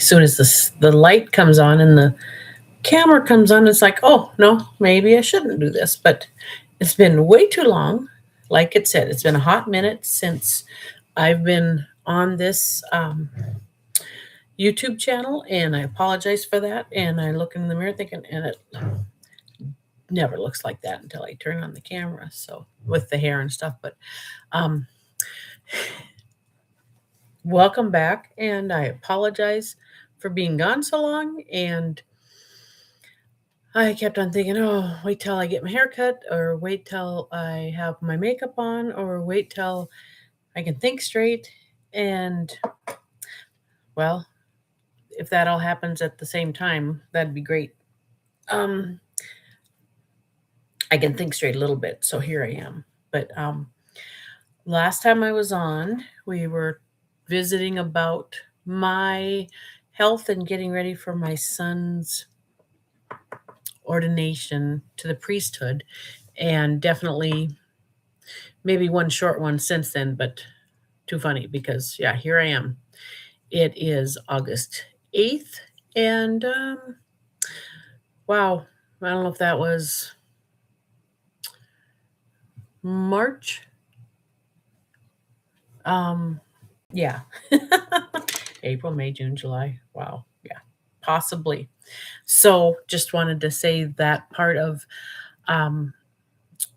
soon as the light comes on and the camera comes on, it's like, oh no, maybe I shouldn't do this. But it's been way too long. Like it said, it's been a hot minute since I've been on this YouTube channel, and I apologize for that. And I look in the mirror thinking, and it never looks like that until I turn on the camera. So with the hair and stuff, but um, welcome back, and I apologize for being gone so long. And I kept on thinking, oh, wait till I get my hair cut, or wait till I have my makeup on, or wait till I can think straight. And well, if that all happens at the same time, that'd be great. Um, I can think straight a little bit, so here I am. But last time I was on, we were visiting about my health and getting ready for my son's ordination to the priesthood, and definitely maybe one short one since then, but too funny because, yeah, here I am. It is August 8th, and wow, I don't know if that was March. Um, yeah. April, May, June, July. Wow. Yeah, possibly. So just wanted to say that part of um,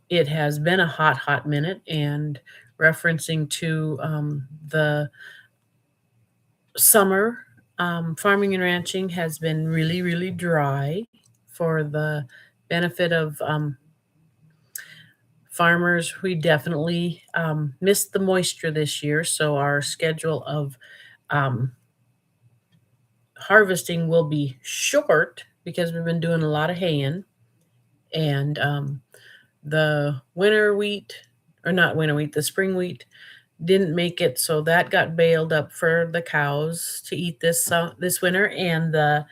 it has been a hot minute, and referencing to the summer, farming and ranching has been really, really dry for the benefit of farmers. We definitely missed the moisture this year, so our schedule of um, harvesting will be short because we've been doing a lot of haying. And the winter wheat, or not winter wheat, the spring wheat didn't make it, so that got baled up for the cows to eat this winter. And the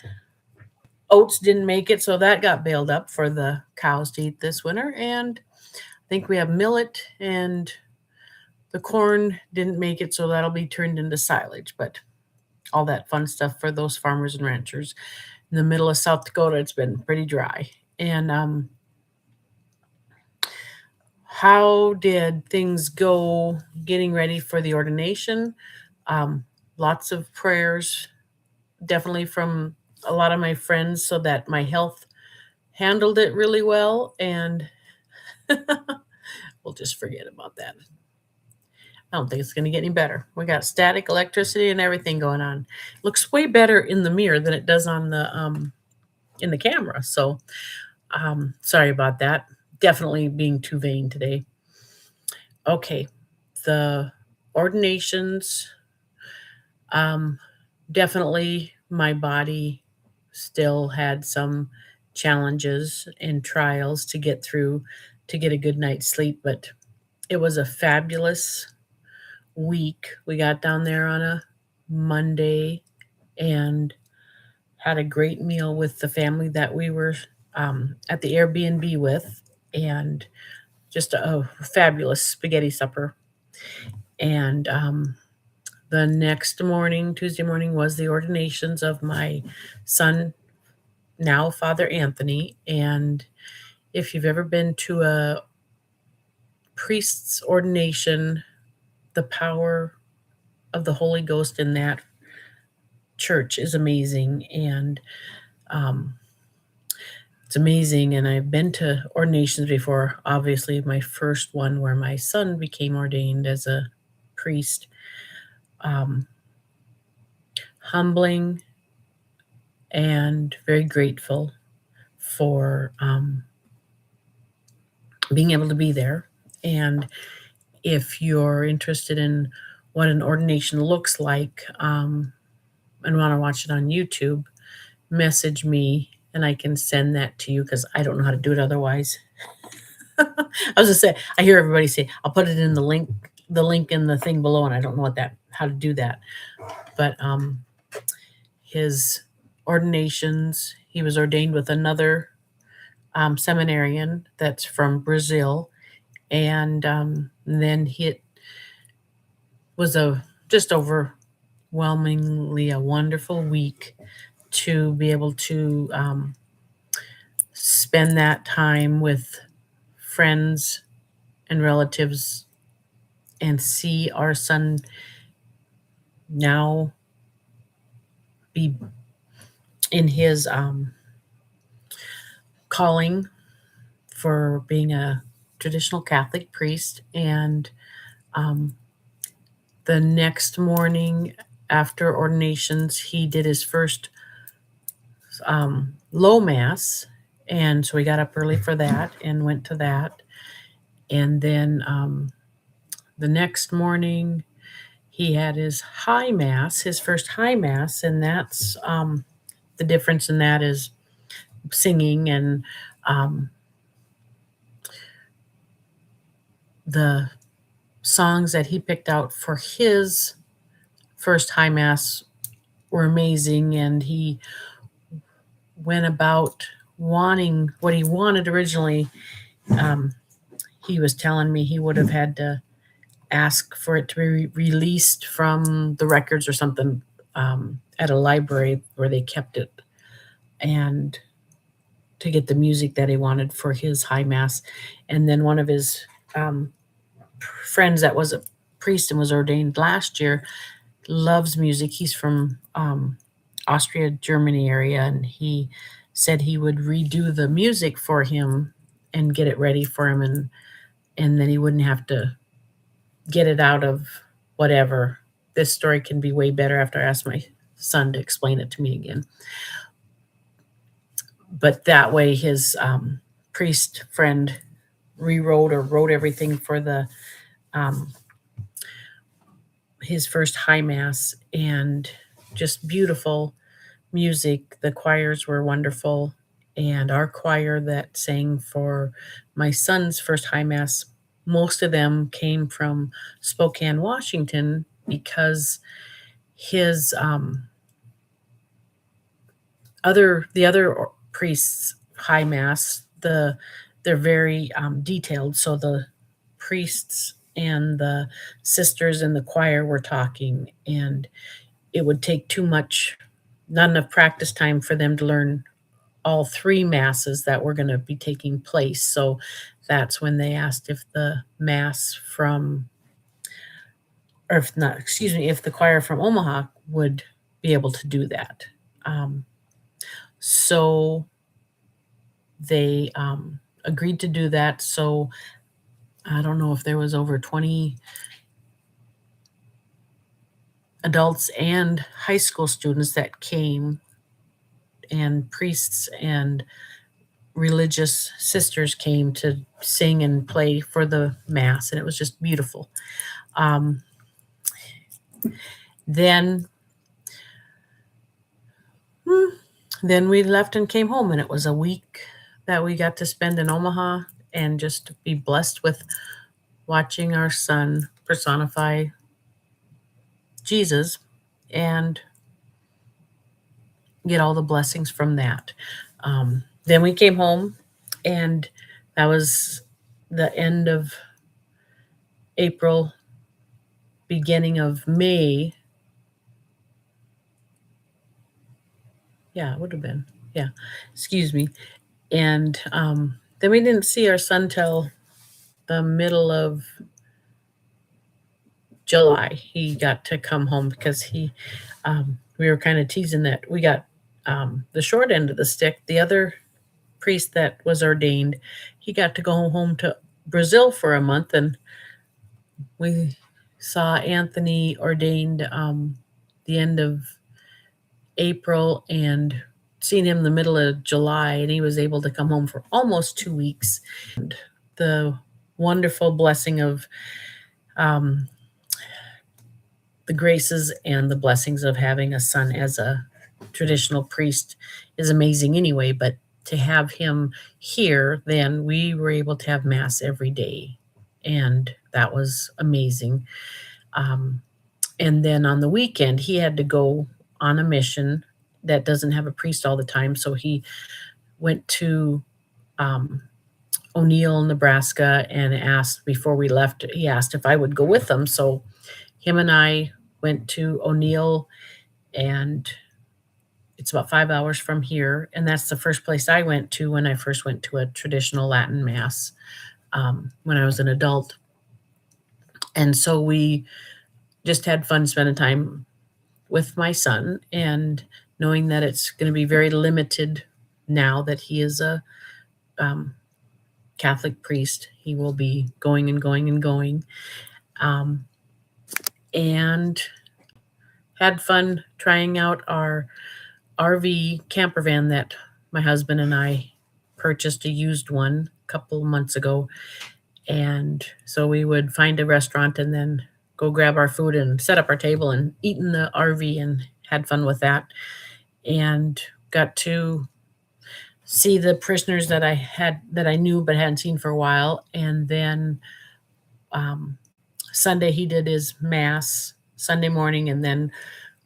oats didn't make it, so that got baled up for the cows to eat this winter. And I think we have millet, and the corn didn't make it, so that'll be turned into silage. But all that fun stuff for those farmers and ranchers. In the middle of South Dakota, it's been pretty dry. And how did things go getting ready for the ordination? Lots of prayers, definitely from a lot of my friends, so that my health handled it really well. And we'll just forget about that. I don't think it's going to get any better. We got static electricity and everything going on. Looks way better in the mirror than it does on the in the camera. So sorry about that. Definitely being too vain today. Okay, the ordinations. Definitely, my body still had some challenges and trials to get through to get a good night's sleep, but it was a fabulous week. We got down there on a Monday and had a great meal with the family that we were at the Airbnb with, and just a fabulous spaghetti supper. And the next morning, Tuesday morning, was the ordinations of my son, now Father Anthony. And if you've ever been to a priest's ordination, the power of the Holy Ghost in that church is amazing. And it's amazing. And I've been to ordinations before. Obviously, my first one where my son became ordained as a priest. Humbling and very grateful for being able to be there. And if you're interested in what an ordination looks like and want to watch it on YouTube, message me and I can send that to you, because I don't know how to do it otherwise. I was just saying, I hear everybody say, I'll put it in the link in the thing below, and I don't know how to do that. But his ordinations, he was ordained with another seminarian that's from Brazil. And then he was just over overwhelmingly a wonderful week to be able to spend that time with friends and relatives and see our son now be in his calling for being a traditional Catholic priest. And um, the next morning after ordinations, he did his first low mass. And so we got up early for that and went to that. And then the next morning, he had his high mass, his first high mass. And that's the difference in that is singing and the songs that he picked out for his first high mass were amazing. And he went about wanting what he wanted originally. He was telling me he would have had to ask for it to be released from the records or something at a library where they kept it, and to get the music that he wanted for his high mass. And then one of his friends that was a priest and was ordained last year loves music. He's from Austria, Germany area, and he said he would redo the music for him and get it ready for him, and then he wouldn't have to get it out of whatever. This story can be way better after I ask my son to explain it to me again. But that way his priest friend rewrote or wrote everything for the his first high mass, and just beautiful music. The choirs were wonderful, and our choir that sang for my son's first high mass, most of them came from Spokane, Washington, because his the other priests high mass, they're very detailed. So the priests and the sisters in the choir were talking, and it would take too much, not enough practice time for them to learn all three masses that were going to be taking place. So that's when they asked if the mass from, or if not, excuse me, if the choir from Omaha would be able to do that. So they agreed to do that. So I don't know if there was over 20 adults and high school students that came, and priests and religious sisters came to sing and play for the mass, and it was just beautiful. Then we left and came home, and it was a week that we got to spend in Omaha and just be blessed with watching our son personify Jesus and get all the blessings from that. Then we came home, and that was the end of April, beginning of May. Yeah, it would have been. Yeah, excuse me. And then we didn't see our son till the middle of July. He got to come home because we were kind of teasing that we got the short end of the stick. The other priest that was ordained, he got to go home to Brazil for a month, and we saw Anthony ordained the end of April and seen him the middle of July, and he was able to come home for almost 2 weeks. And the wonderful blessing of the graces and the blessings of having a son as a traditional priest is amazing anyway, but to have him here, then we were able to have mass every day, and that was amazing. And then on the weekend, he had to go on a mission that doesn't have a priest all the time, so he went to O'Neill, Nebraska, and asked before we left, he asked if I would go with him. So him and I went to O'Neill, and it's about 5 hours from here, and that's the first place I went to when I first went to a traditional Latin mass, when I was an adult. And so we just had fun spending time with my son and knowing that it's gonna be very limited now that he is a, um, Catholic priest. He will be going and going and going, um, and had fun trying out our RV camper van that my husband and I purchased a used one a couple months ago. And so we would find a restaurant and then go grab our food and set up our table and eat in the RV and had fun with that. And got to see the parishioners that I knew but hadn't seen for a while. And then um, Sunday he did his mass Sunday morning, and then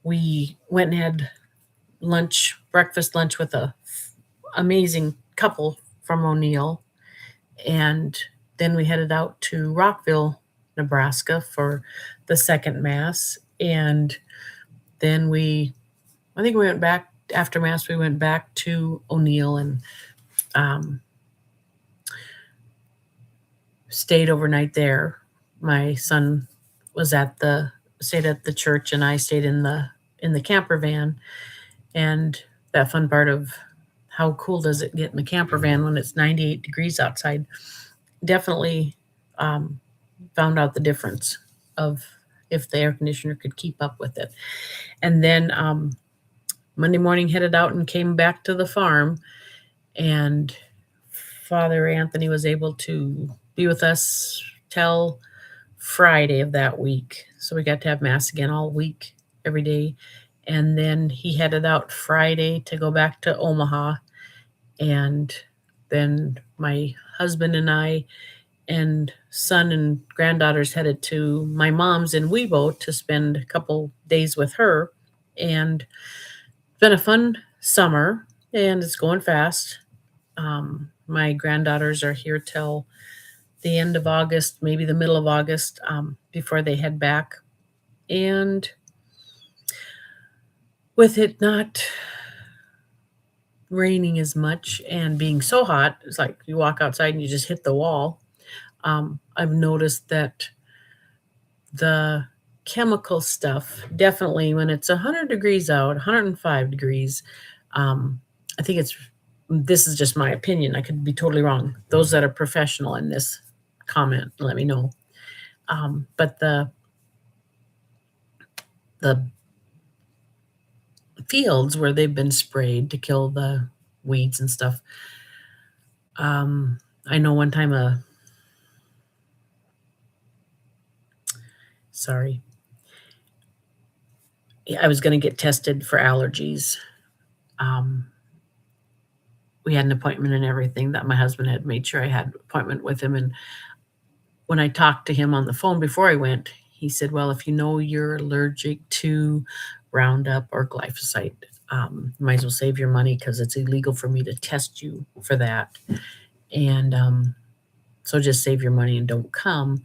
we went and had breakfast lunch with a amazing couple from O'Neill, and then we headed out to Rockville, Nebraska for the second mass, and then I think we went back after mass. We went back to O'Neill and um, stayed overnight there. My son stayed at the church, and I stayed in the camper van. And that fun part of how cool does it get in the camper van when it's 98 degrees outside? Definitely found out the difference of if the air conditioner could keep up with it. And then Monday morning headed out and came back to the farm, and Father Anthony was able to be with us till Friday of that week. So we got to have mass again all week, every day. And then he headed out Friday to go back to Omaha. And then my husband and I and son and granddaughters headed to my mom's in Webo to spend a couple days with her. And it's been a fun summer, and it's going fast. My granddaughters are here till the end of August, maybe the middle of August, before they head back. And with it not raining as much and being so hot, it's like you walk outside and you just hit the wall. I've noticed that the chemical stuff, definitely when it's 100 degrees out, 105 degrees, I think this is just my opinion. I could be totally wrong. Those that are professional in this, comment, let me know. But the fields where they've been sprayed to kill the weeds and stuff. I know one time I was going to get tested for allergies. We had an appointment and everything that my husband had made sure I had an appointment with him. And when I talked to him on the phone before I went, he said, well, if you know you're allergic to Roundup or glyphosate, you might as well save your money because it's illegal for me to test you for that. And so just save your money and don't come.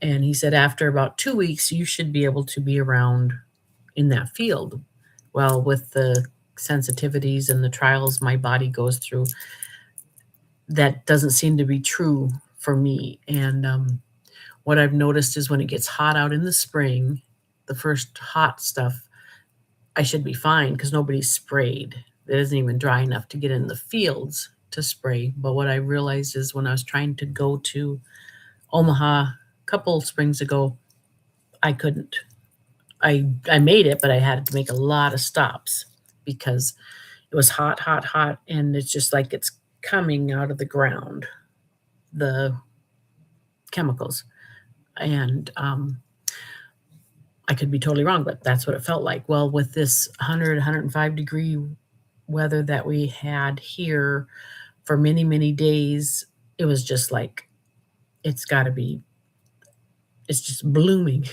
And he said, after about 2 weeks, you should be able to be around in that field. Well, with the sensitivities and the trials my body goes through, that doesn't seem to be true for me. And what I've noticed is when it gets hot out in the spring, the first hot stuff, I should be fine because nobody's sprayed. It isn't even dry enough to get in the fields to spray. But what I realized is when I was trying to go to Omaha a couple springs ago, I couldn't. I made it, but I had to make a lot of stops because it was hot, hot, hot, and it's just like it's coming out of the ground, the chemicals. And I could be totally wrong, but that's what it felt like. Well, with this 100, 105 degree weather that we had here for many, many days, it was just like, it's just blooming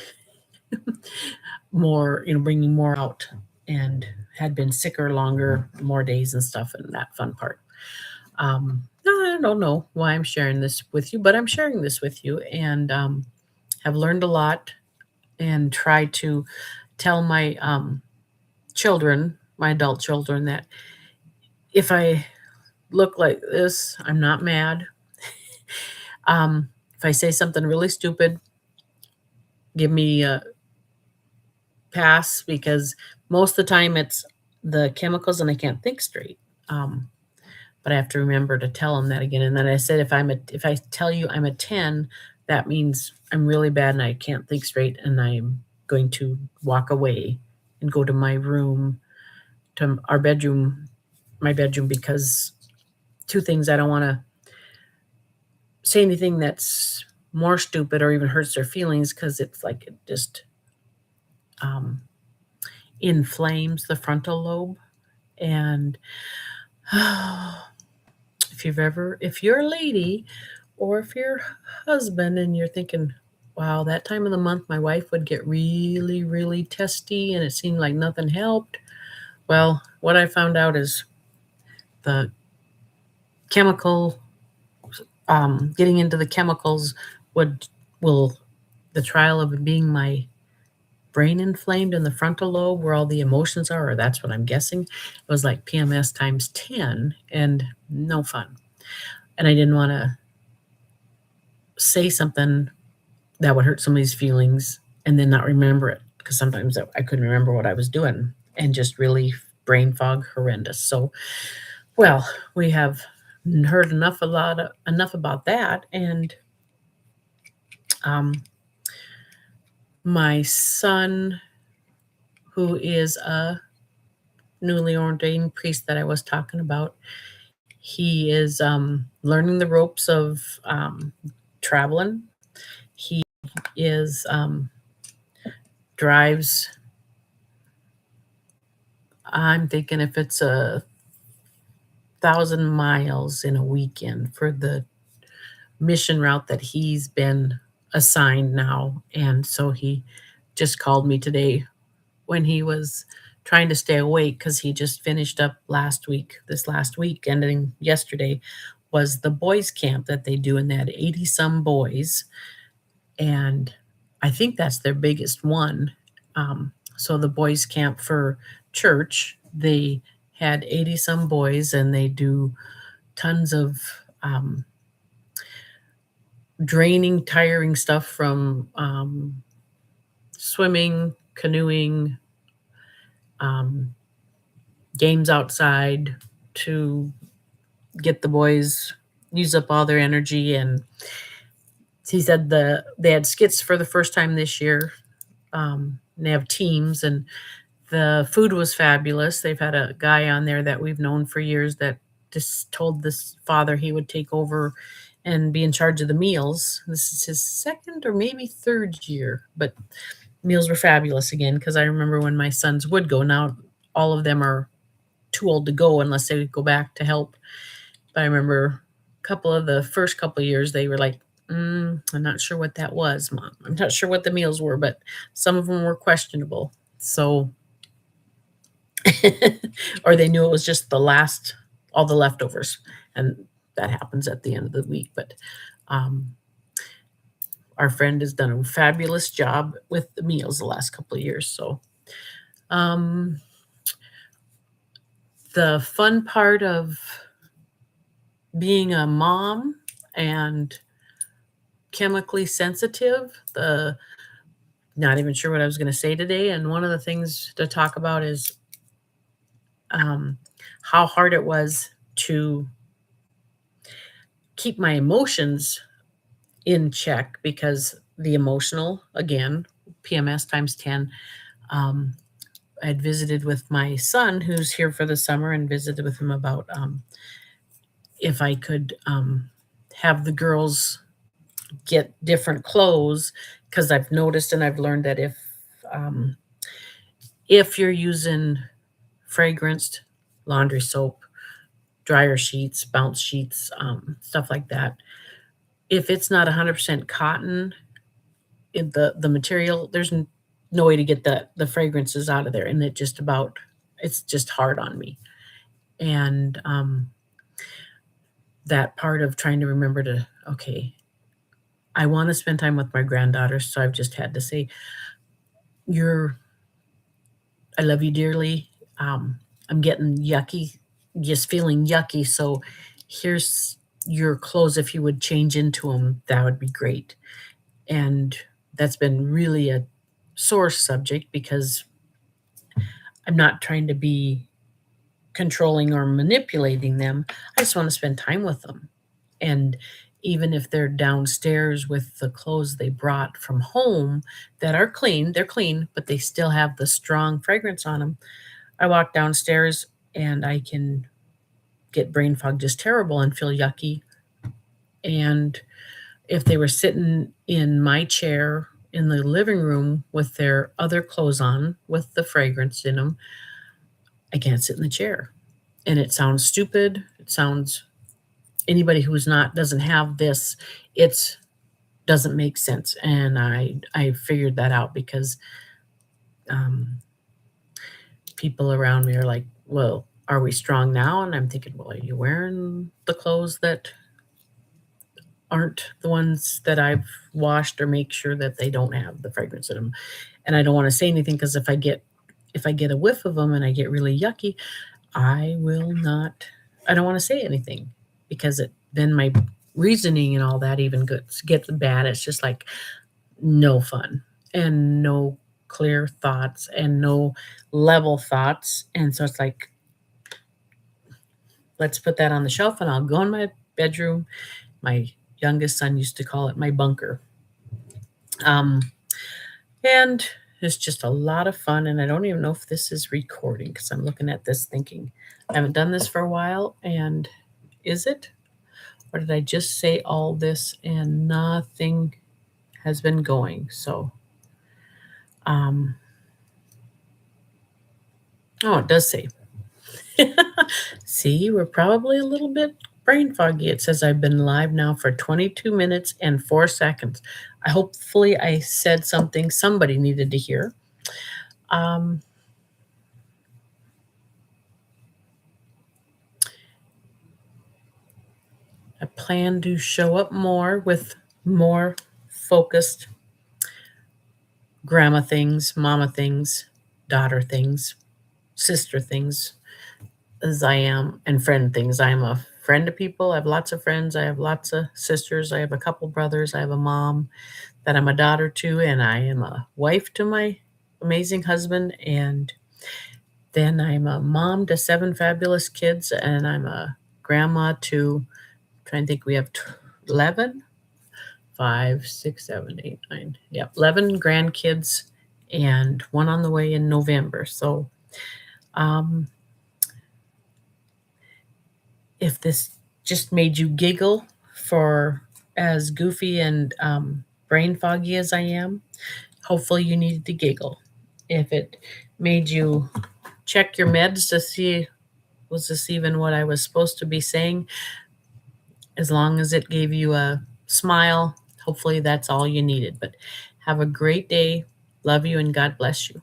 more, bringing more out, and had been sicker longer, more days and stuff, and that fun part. I don't know why I'm sharing this with you, but I'm sharing this with you, and have learned a lot and try to tell my children, my adult children, that if I look like this, I'm not mad. If I say something really stupid, give me a pass because most of the time it's the chemicals and I can't think straight. Um, but I have to remember to tell them that again. And then I said, if I tell you I'm a 10, that means I'm really bad and I can't think straight and I'm going to walk away and go to my room, to our bedroom, my bedroom, because two things: I don't want to say anything that's more stupid or even hurts their feelings because it's like it just um, inflames the frontal lobe. And if you're a lady or if you're a husband and you're thinking, wow, that time of the month my wife would get really, really testy and it seemed like nothing helped. Well, what I found out is the chemical, getting into the chemicals would, will, the trial of being my brain inflamed in the frontal lobe where all the emotions are, or that's what I'm guessing. It was like PMS times 10 and no fun. And I didn't want to say something that would hurt somebody's feelings and then not remember it because sometimes I couldn't remember what I was doing and just really brain fog horrendous. So, well, we have heard enough about that. And um, my son, who is a newly ordained priest that I was talking about, he is learning the ropes of traveling. He is drives. I'm thinking if it's 1,000 miles in a weekend for the mission route that he's been assigned now. And so he just called me today when he was trying to stay awake because he just finished up this last week, ending yesterday, was the boys' camp that they do, and they had 80 some boys. And I think that's their biggest one. So the boys' camp for church, they had 80 some boys, and they do tons of um, draining, tiring stuff from swimming, canoeing, um, games outside to get the boys use up all their energy. And he said they had skits for the first time this year. And they have teams, and the food was fabulous. They've had a guy on there that we've known for years that just told this father he would take over and be in charge of the meals. This is his second or maybe third year, but meals were fabulous again because I remember when my sons would go. Now all of them are too old to go unless they would go back to help. But I remember the first couple of years they were like, I'm not sure what that was, Mom. I'm not sure what the meals were, but some of them were questionable. So, or they knew it was just all the leftovers. And that happens at the end of the week. But um, our friend has done a fabulous job with the meals the last couple of years. So, um, the fun part of being a mom and chemically sensitive, not even sure what I was going to say today. And one of the things to talk about is how hard it was to keep my emotions in check because the emotional, again, PMS times 10. I had visited with my son who's here for the summer and visited with him about if I could have the girls get different clothes because I've noticed and I've learned that if you're using fragranced laundry soap, dryer sheets, bounce sheets, stuff like that, if it's not 100% cotton, the material, there's no way to get the fragrances out of there, and it's just hard on me. And that part of trying to remember to, okay, I want to spend time with my granddaughters, so I've just had to say, you're I love you dearly. I'm getting yucky, just feeling yucky. So here's your clothes. If you would change into them, that would be great. And that's been really a sore subject because I'm not trying to be controlling or manipulating them. I just want to spend time with them. And even if they're downstairs with the clothes they brought from home that are clean, they're clean, but they still have the strong fragrance on them. I walk downstairs and I can get brain fog just terrible and feel yucky. And if they were sitting in my chair in the living room with their other clothes on with the fragrance in them, I can't sit in the chair. And it sounds stupid. It sounds anybody who's not doesn't have this, it's doesn't make sense. And I figured that out because um, people around me are like, well, are we strong now? And I'm thinking, well, are you wearing the clothes that aren't the ones that I've washed or make sure that they don't have the fragrance in them? And I don't want to say anything because if I get a whiff of them and I get really yucky, I will not. I don't want to say anything because then my reasoning and all that even gets bad. It's just like no fun and no clear thoughts and no level thoughts. And so it's like, let's put that on the shelf and I'll go in my bedroom. My youngest son used to call it my bunker. Um, and it's just a lot of fun. And I don't even know if this is recording because I'm looking at this thinking, I haven't done this for a while. And is it? Or did I just say all this and nothing has been going? So, oh, it does say. See, we're probably a little bit brain foggy. It says I've been live now for 22 minutes and 4 seconds. Hopefully I said something somebody needed to hear. I plan to show up more with more focused grandma things, mama things, daughter things, sister things, as I am, and friend things. I am a friend to people. I have lots of friends. I have lots of sisters. I have a couple brothers. I have a mom that I'm a daughter to, and I am a wife to my amazing husband. And then I'm a mom to 7 fabulous kids, and I'm a grandma to, trying to think, we have 11, 5, 6, 7, 8, 9, yeah, 11 grandkids, and one on the way in November. So, if this just made you giggle for as goofy and brain foggy as I am, hopefully you needed to giggle. If it made you check your meds to see was this even what I was supposed to be saying, as long as it gave you a smile, hopefully that's all you needed. But have a great day. Love you and God bless you.